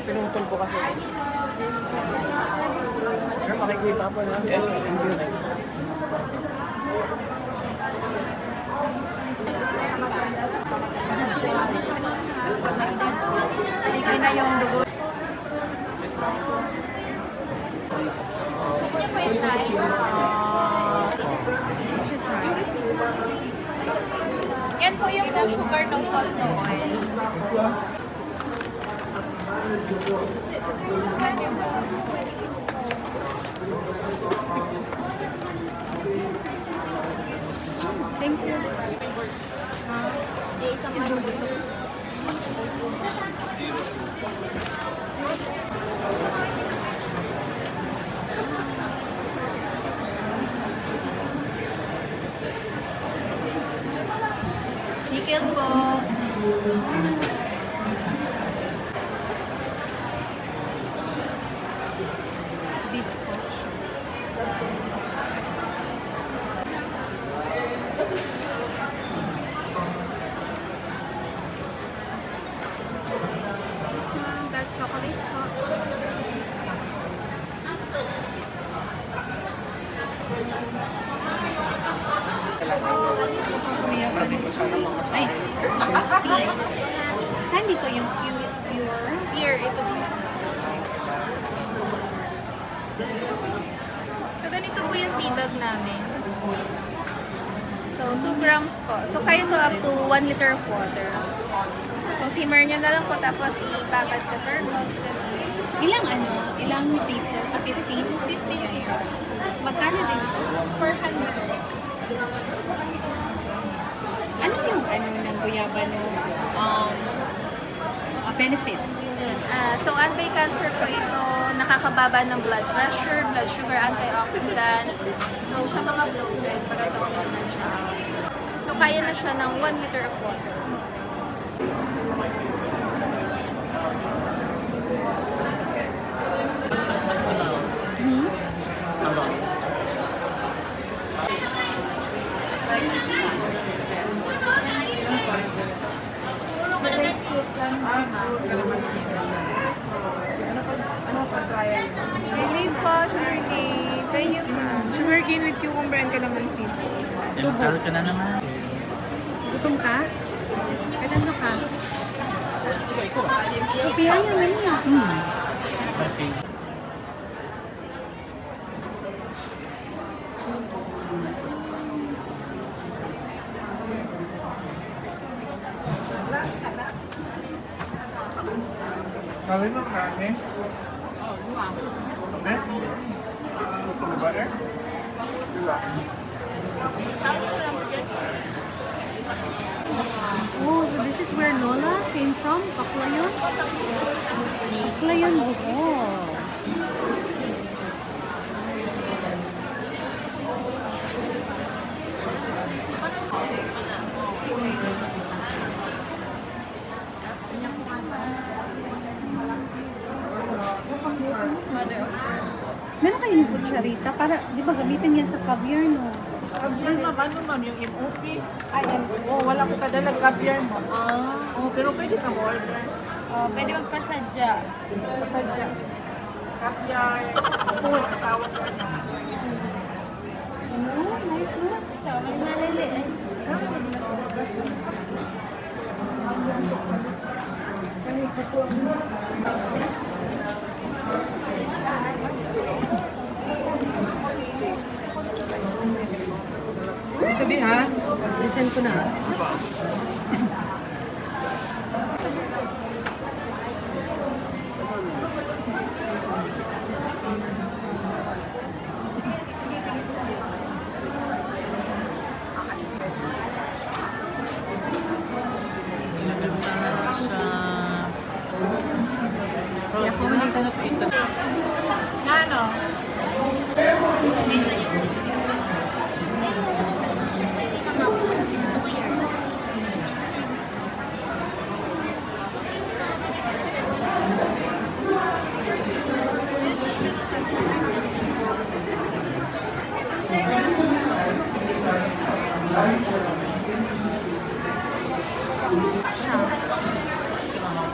pinutol ko kasi. Sir, makikita po na. Yes, thank you. Sticky na yung dugo. Yan po yung no sugar, no salt, no oil. Thank you. Nickel po. Biscoch. This one, dark chocolates po. Ay, saan dito yung pure? Pure, ito. So, ganito po yung tea bag namin. So, 2 grams po. So, kaya to up to 1 liter of water. So, simmer nyo na lang po tapos ipakat sa thermos. Ilang Ilang piso? 50? 50 yung ito. Magkano din ito? 400. Ano yung ng guyaba no benefits? So, anti-cancer po ito, nakakababa ng blood pressure, blood sugar, antioxidant. So, sa mga bloated, pagkatawag naman siya. So, kaya na siya ng 1 liter of water. Mayonnaise po, sugar cane. Try nyo pa. Sugar cane with cucumber and calamansi. Dental ka na naman. Gutom ka? Kahit ano ka? Kapihan yung ano na. Okay. Kali mo kami? Butter? Oh, so this is where Lola came from? Baclayon? Baclayon, Bohol. Meron kayo yung kutsarita para, di ba, gamitin yan sa caviar, no? Caviar ma'am, ano ma'am, yung MOP? Ay, Wala ko kadalag caviar mo. Pero pwede kang order. pwede magpasadya. Pasadya. Caviar, spoon, tawag ko na. Oh, nice mo. Ito, may malili eh. Ito di ha? Listen ko na. Ano?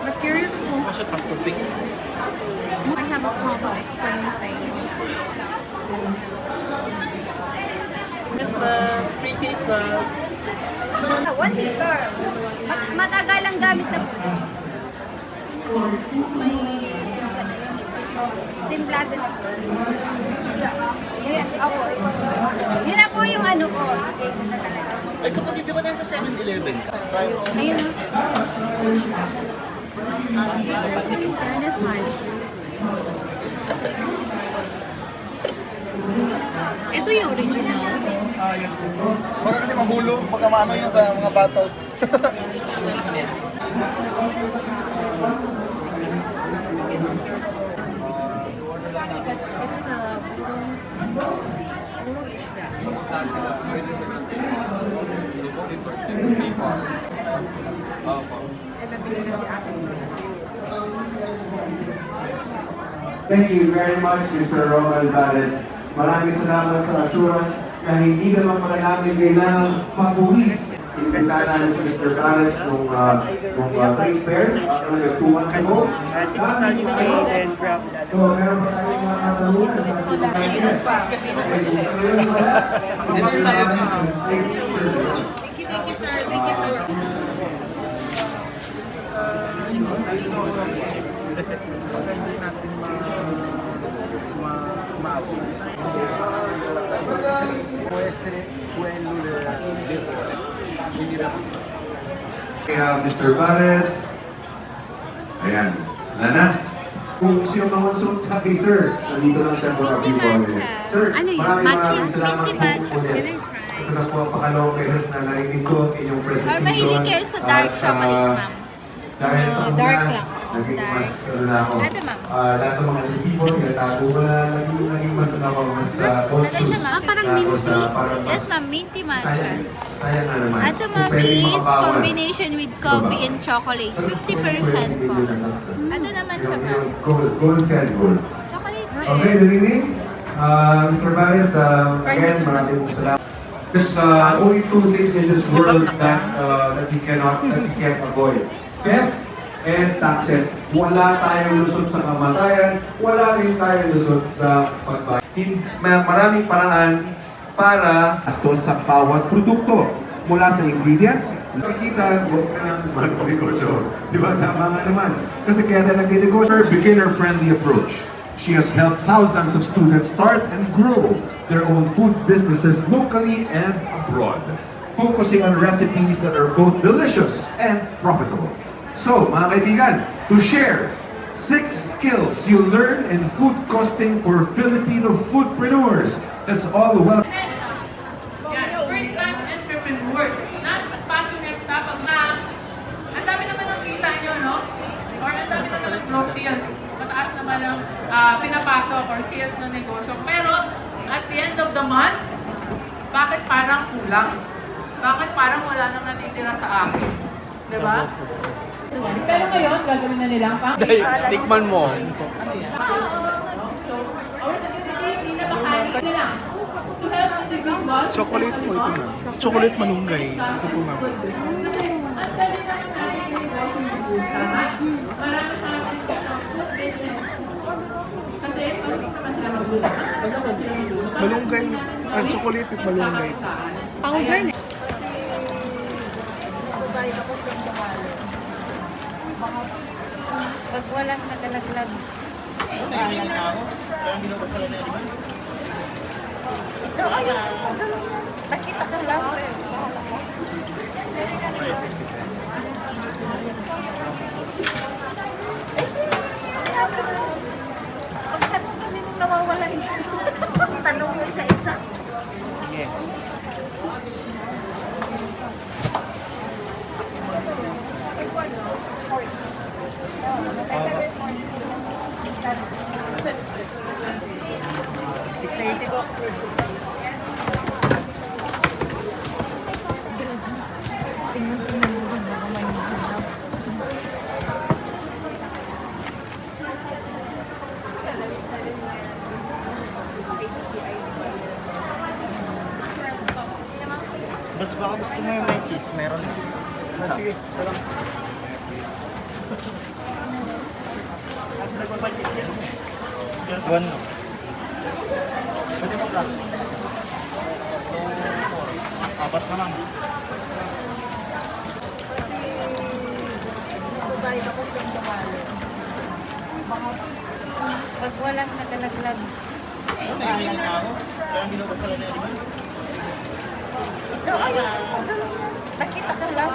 But curious ko, Masya pasupik. I have a problem explaining things. Yes, ma'am. Free taste, ma'am. 1 liter. Matagal ang gamit na po. Simplado na po. Opo. Yun na po yung ano ko. Ay, kapatid, di ba nasa 7-Eleven ka? Ayun. Fairness High School. Ito yung original. Yes po. Para kasi mahulog pagka maano yun sa mga battles. It's puro isda. Thank you very much, Mr. Ronald Alvarez. Maraming salamat sa assurance na hindi naman pala namin kailangang mabuhis. Inimbitahan namin si Mr. Alvarez nung trade fair, like 2 months ago. So, meron pa tayong mga katanungan sa mga yes. Thank you, sir. Thank you, sir. Mr. Alvarez. Ayan. Lana. Kung sino mamonsulta kay sir, nandito lang siya for a few minutes. Sir, Ano yun? maraming salamat Minty po matcha. ulit. Can I try? Ito na po ang pangalawang beses na narinig ko inyong presentation. Or mahilig kayo sa dark At, chocolate, ma'am? Dahil sa una, Dark lang. naging Dark. mas ano na ako. Ito, ma'am. Lahat ng mga resibo, tinatago ko na, naging mas ano ako, mas conscious. siya, ma'am. Parang Tapos, minty. parang mas Yes, ma'am. Minty matcha. sayang, sayang nga naman. Ito, Kung ma'am, pwedeng is makabawas. combination with coffee and chocolate. 50% po. Ano naman siya, ma'am? Goals and goals. Chocolate, sir. Okay, narinig? Mr. Barris, again, maraming po salamat. There's only 2 things in this world that we can't avoid. Theft and taxes. Wala tayong lusot sa kamatayan, wala rin tayong lusot sa pagbayad. Maraming paraan para astos sa bawat produkto. Mula sa ingredients, nakikita, huwag ka nang mag-negosyo. Di ba? Tama nga naman. Kasi kaya tayo nag-negosyo. Her beginner-friendly approach. She has helped thousands of students start and grow their own food businesses locally and abroad, focusing on recipes that are both delicious and profitable. So, mga kaibigan, to share 6 skills you learn in food costing for Filipino foodpreneurs. That's all welcome. Yan, first-time entrepreneurs na passionate sa ang dami naman ng kita nyo, no? Or ang dami naman ng gross sales. Mataas naman ang pinapasok or sales ng negosyo. Pero, at the end of the month, bakit parang kulang? Bakit parang wala naman itira sa akin? Diba? Pero ngayon, gagawin na nilang pang Tikman mo. Chocolate po ito na. Chocolate manunggay. Ito po ma'am. Marami sa atin food business. Kasi pag naman sila magluto. Malunggay. Ang chocolate at malunggay. Powder na. Pag walang nakalaglag. Nakita ka lang. Pagtanong kasi nung nawawala yun. Tanong mo isa-isa. Mas baka gusto mo yung may cheese, meron. Isa. One. Pwede mo lang. Apat naman. Pag walang nagalaglag. Nakita ka lang.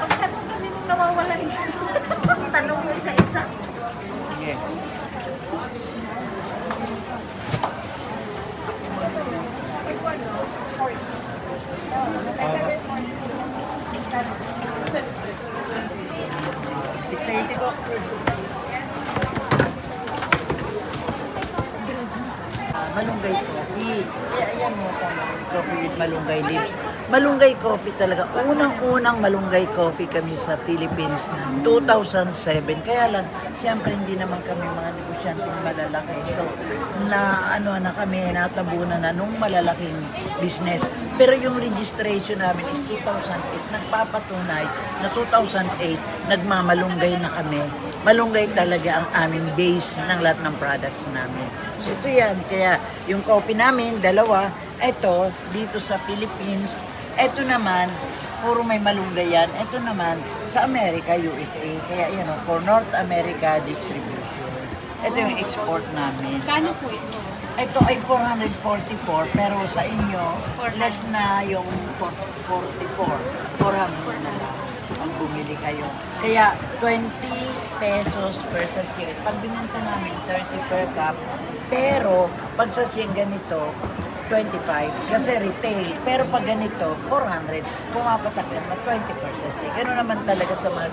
Pagtanong kasi nung nawawala isa. Tanong mo isa-isa. Sige. Malunggay coffee. Kaya ayan mo coffee with malunggay leaves. Malunggay coffee talaga. Unang-unang malunggay coffee kami sa Philippines, 2007. Kaya lang, siyempre hindi naman kami mga negosyanteng malalaki. So, na kami, natabunan na nung malalaking business. Pero yung registration namin is 2008. Nagpapatunay na 2008, nagmamalunggay na kami. Malunggay talaga ang aming base ng lahat ng products namin. So ito yan. Kaya yung coffee namin, dalawa. Ito, dito sa Philippines. Ito naman, puro may malunggay yan. Ito naman, sa America, USA. Kaya yan, for North America distribution. Ito yung export namin. Magkano po ito? Ito ay 444, pero sa inyo, less na yung 44. 400 na lang ang bumili kayo. Kaya 20 pesos per sachet. Pag binenta namin, 30 per cup. Pero pag sachet ganito, 25 kasi retail. Pero pag ganito, 400, pumapatak lang na 20 per sachet. Ganun naman talaga sa mga